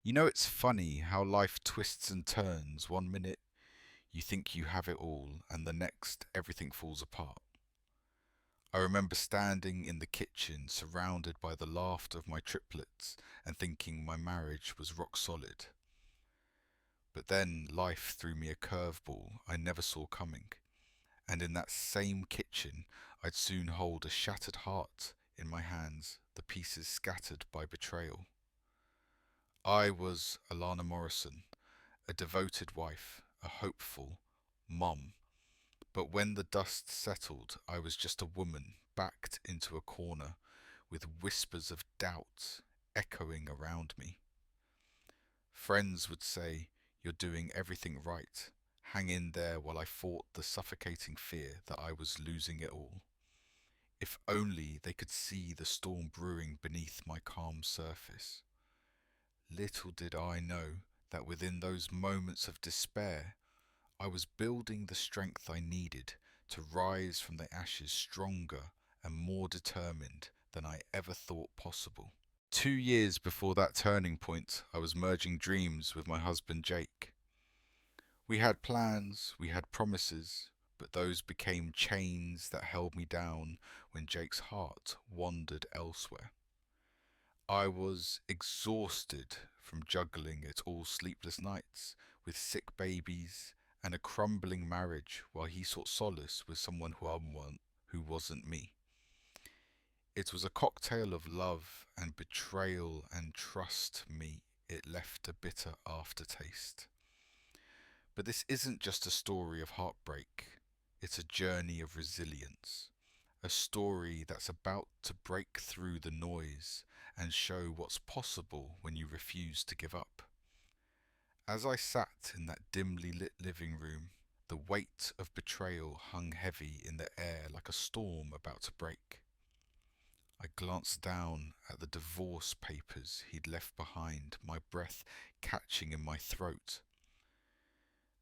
It's funny how life twists and turns. One minute you think you have it all, and the next everything falls apart. I remember standing in the kitchen surrounded by the laughter of my triplets and thinking my marriage was rock solid. But then life threw me a curveball I never saw coming, and in that same kitchen I'd soon hold a shattered heart in my hands, the pieces scattered by betrayal. I was Alana Morrison, a devoted wife, a hopeful mom. But when the dust settled, I was just a woman backed into a corner with whispers of doubt echoing around me. Friends would say, "You're doing everything right. Hang in there," while I fought the suffocating fear that I was losing it all. If only they could see the storm brewing beneath my calm surface. Little did I know that within those moments of despair, I was building the strength I needed to rise from the ashes stronger and more determined than I ever thought possible. 2 years before that turning point, I was merging dreams with my husband Jake. We had plans, we had promises, but those became chains that held me down when Jake's heart wandered elsewhere. I was exhausted from juggling it all sleepless nights with sick babies and a crumbling marriage while he sought solace with someone who wasn't me. It was a cocktail of love and betrayal, and trust me, it left a bitter aftertaste. But this isn't just a story of heartbreak, it's a journey of resilience. A story that's about to break through the noise and show what's possible when you refuse to give up. As I sat in that dimly lit living room, the weight of betrayal hung heavy in the air like a storm about to break. I glanced down at the divorce papers he'd left behind, my breath catching in my throat.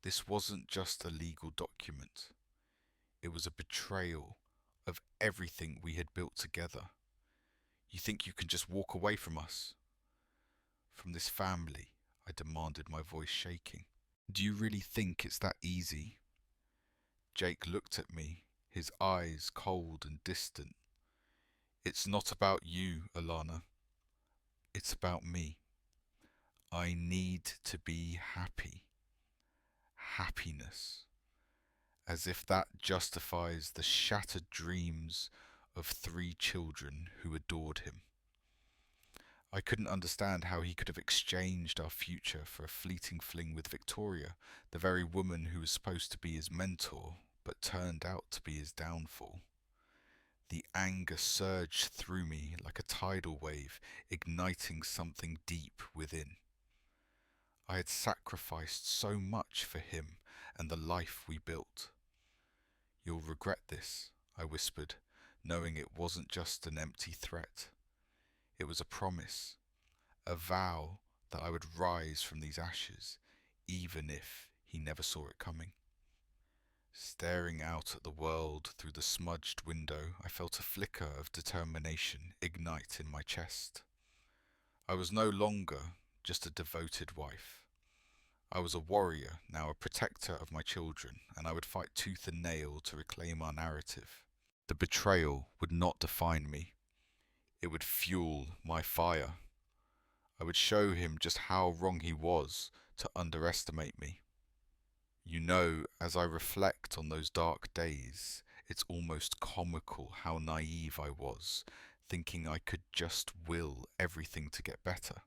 This wasn't just a legal document. It was a betrayal of everything we had built together. You think you can just walk away from us? From this family, I demanded, my voice shaking. Do you really think it's that easy? Jake looked at me, his eyes cold and distant. It's not about you, Alana. It's about me. I need to be happy. Happiness. As if that justifies the shattered dreams of 3 children who adored him. I couldn't understand how he could have exchanged our future for a fleeting fling with Victoria, the very woman who was supposed to be his mentor, but turned out to be his downfall. The anger surged through me like a tidal wave, igniting something deep within. I had sacrificed so much for him and the life we built. "You'll regret this," I whispered, knowing it wasn't just an empty threat. It was a promise, a vow that I would rise from these ashes, even if he never saw it coming. Staring out at the world through the smudged window, I felt a flicker of determination ignite in my chest. I was no longer just a devoted wife. I was a warrior, now a protector of my children, and I would fight tooth and nail to reclaim our narrative. The betrayal would not define me. It would fuel my fire. I would show him just how wrong he was to underestimate me. As I reflect on those dark days, it's almost comical how naive I was, thinking I could just will everything to get better.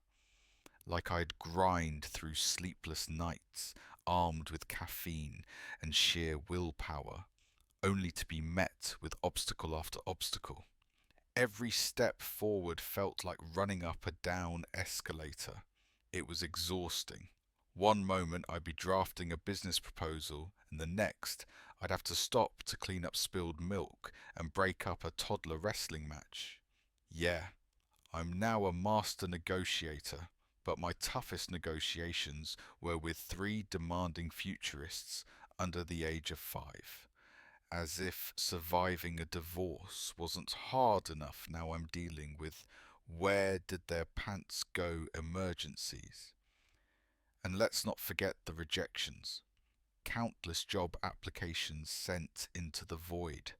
Like I'd grind through sleepless nights, armed with caffeine and sheer willpower, only to be met with obstacle after obstacle. Every step forward felt like running up a down escalator. It was exhausting. One moment I'd be drafting a business proposal, and the next I'd have to stop to clean up spilled milk and break up a toddler wrestling match. Yeah, I'm now a master negotiator, but my toughest negotiations were with 3 demanding futurists under the age of 5. As if surviving a divorce wasn't hard enough, now I'm dealing with where did their pants go emergencies. And let's not forget the rejections. Countless job applications sent into the void.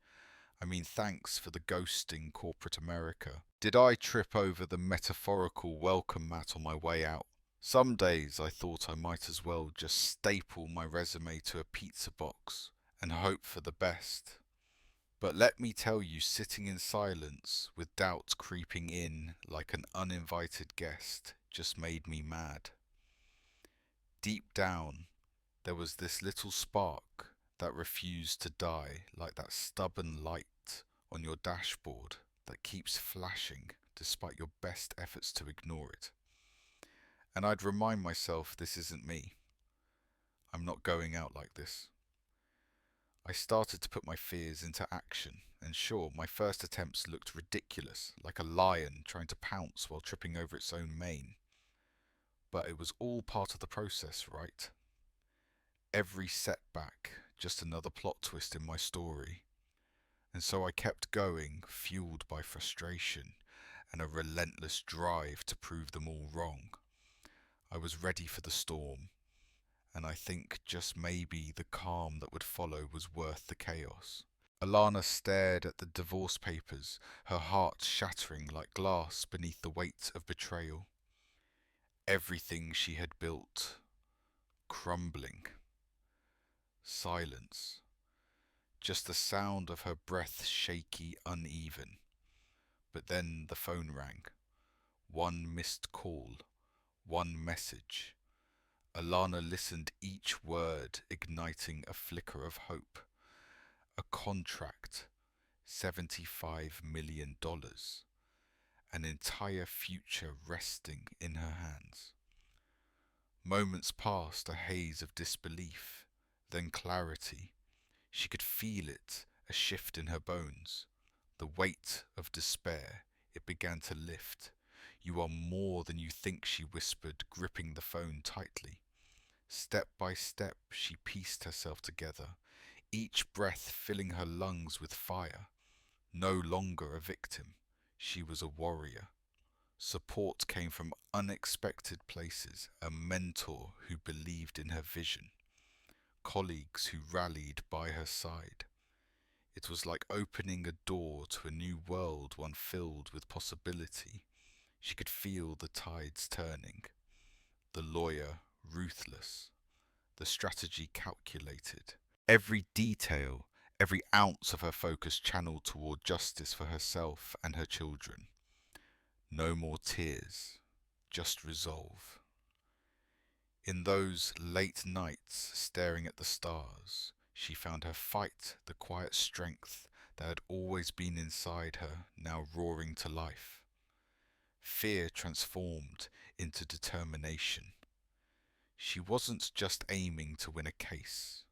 I mean, thanks for the ghosting, corporate America. Did I trip over the metaphorical welcome mat on my way out? Some days I thought I might as well just staple my resume to a pizza box and hope for the best. But let me tell you, sitting in silence with doubt creeping in like an uninvited guest just made me mad. Deep down, there was this little spark that refused to die, like that stubborn light on your dashboard that keeps flashing despite your best efforts to ignore it. And I'd remind myself, this isn't me. I'm not going out like this. I started to put my fears into action, and sure, my first attempts looked ridiculous, like a lion trying to pounce while tripping over its own mane. But it was all part of the process, right? Every setback, just another plot twist in my story. And so I kept going, fueled by frustration and a relentless drive to prove them all wrong. I was ready for the storm, and I think just maybe the calm that would follow was worth the chaos. Alana stared at the divorce papers, her heart shattering like glass beneath the weight of betrayal. Everything she had built, crumbling. Silence. Just the sound of her breath shaky, uneven. But then the phone rang. One missed call. One message. Alana listened each word, igniting a flicker of hope. A contract. $75 million. An entire future resting in her hands. Moments passed, a haze of disbelief, then clarity. She could feel it, a shift in her bones. The weight of despair, it began to lift. You are more than you think, she whispered, gripping the phone tightly. Step by step, she pieced herself together, each breath filling her lungs with fire. No longer a victim, she was a warrior. Support came from unexpected places, a mentor who believed in her vision, colleagues who rallied by her side. It was like opening a door to a new world, one filled with possibility. She could feel the tides turning. The lawyer ruthless, the strategy calculated. Every detail, every ounce of her focus channeled toward justice for herself and her children. No more tears, just resolve. In those late nights, staring at the stars, she found her fight, the quiet strength that had always been inside her, now roaring to life. Fear transformed into determination. She wasn't just aiming to win a case.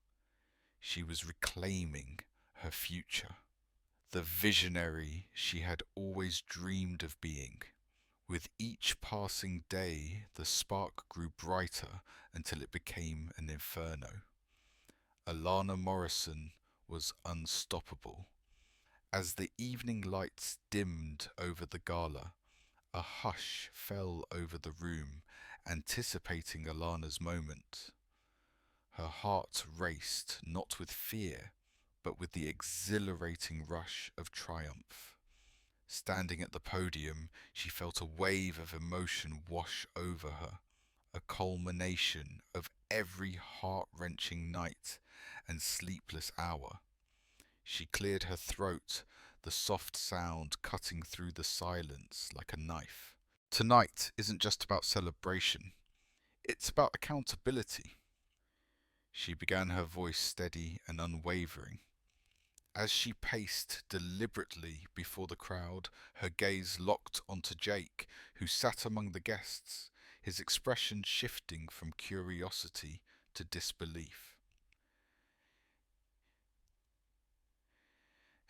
She was reclaiming her future. The visionary she had always dreamed of being. With each passing day, the spark grew brighter until it became an inferno. Alana Morrison was unstoppable. As the evening lights dimmed over the gala, a hush fell over the room, anticipating Alana's moment. Her heart raced, not with fear, but with the exhilarating rush of triumph. Standing at the podium, she felt a wave of emotion wash over her, a culmination of every heart-wrenching night and sleepless hour. She cleared her throat, the soft sound cutting through the silence like a knife. Tonight isn't just about celebration, it's about accountability. She began, her voice steady and unwavering. As she paced deliberately before the crowd, her gaze locked onto Jake, who sat among the guests, his expression shifting from curiosity to disbelief.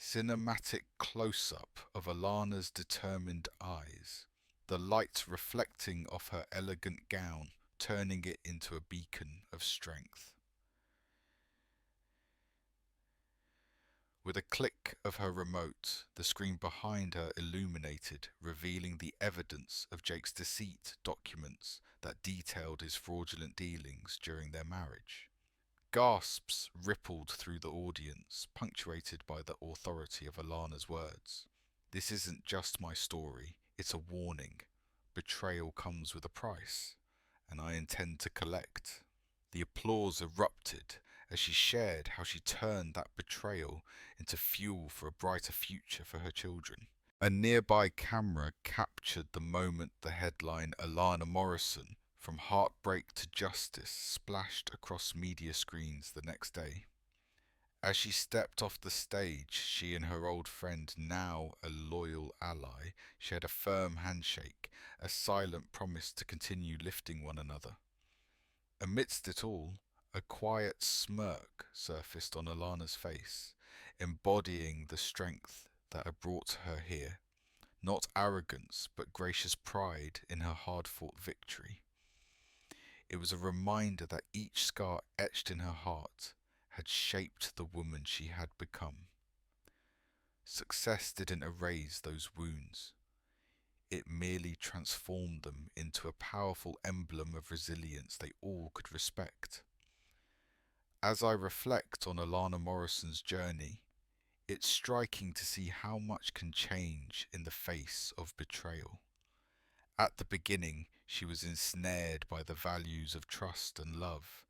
Cinematic close-up of Alana's determined eyes, the light reflecting off her elegant gown, turning it into a beacon of strength. With a click of her remote, the screen behind her illuminated, revealing the evidence of Jake's deceit documents that detailed his fraudulent dealings during their marriage. Gasps rippled through the audience, punctuated by the authority of Alana's words. This isn't just my story, it's a warning. Betrayal comes with a price, and I intend to collect. The applause erupted as she shared how she turned that betrayal into fuel for a brighter future for her children. A nearby camera captured the moment the headline "Alana Morrison, from heartbreak to justice" splashed across media screens the next day. As she stepped off the stage, she and her old friend, now a loyal ally, shared a firm handshake, a silent promise to continue lifting one another. Amidst it all, a quiet smirk surfaced on Alana's face, embodying the strength that had brought her here. Not arrogance, but gracious pride in her hard-fought victory. It was a reminder that each scar etched in her heart had shaped the woman she had become. Success didn't erase those wounds. It merely transformed them into a powerful emblem of resilience they all could respect. As I reflect on Alana Morrison's journey, it's striking to see how much can change in the face of betrayal. At the beginning, she was ensnared by the values of trust and love,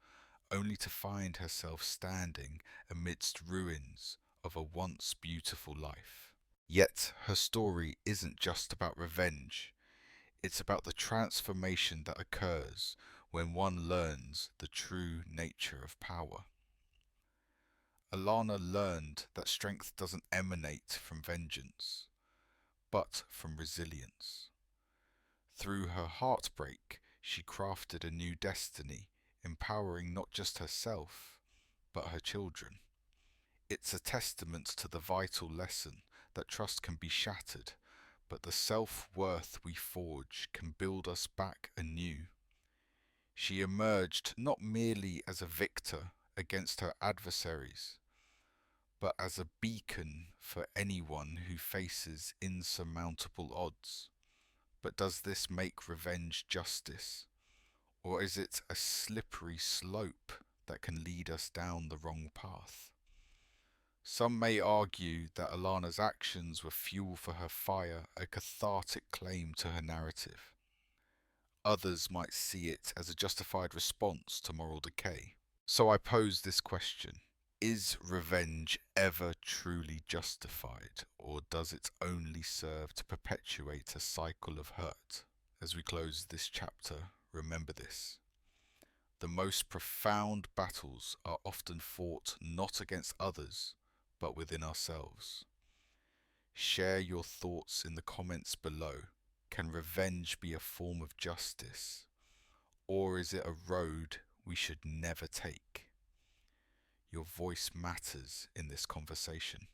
only to find herself standing amidst ruins of a once beautiful life. Yet her story isn't just about revenge, it's about the transformation that occurs when one learns the true nature of power. Alana learned that strength doesn't emanate from vengeance, but from resilience. Through her heartbreak, she crafted a new destiny, empowering not just herself, but her children. It's a testament to the vital lesson that trust can be shattered, but the self-worth we forge can build us back anew. She emerged not merely as a victor against her adversaries, but as a beacon for anyone who faces insurmountable odds. But does this make revenge justice? Or is it a slippery slope that can lead us down the wrong path? Some may argue that Alana's actions were fuel for her fire, a cathartic claim to her narrative. Others might see it as a justified response to moral decay. So I pose this question: is revenge ever truly justified, or does it only serve to perpetuate a cycle of hurt? As we close this chapter, remember this: the most profound battles are often fought not against others, but within ourselves. Share your thoughts in the comments below. Can revenge be a form of justice, or is it a road we should never take? Your voice matters in this conversation.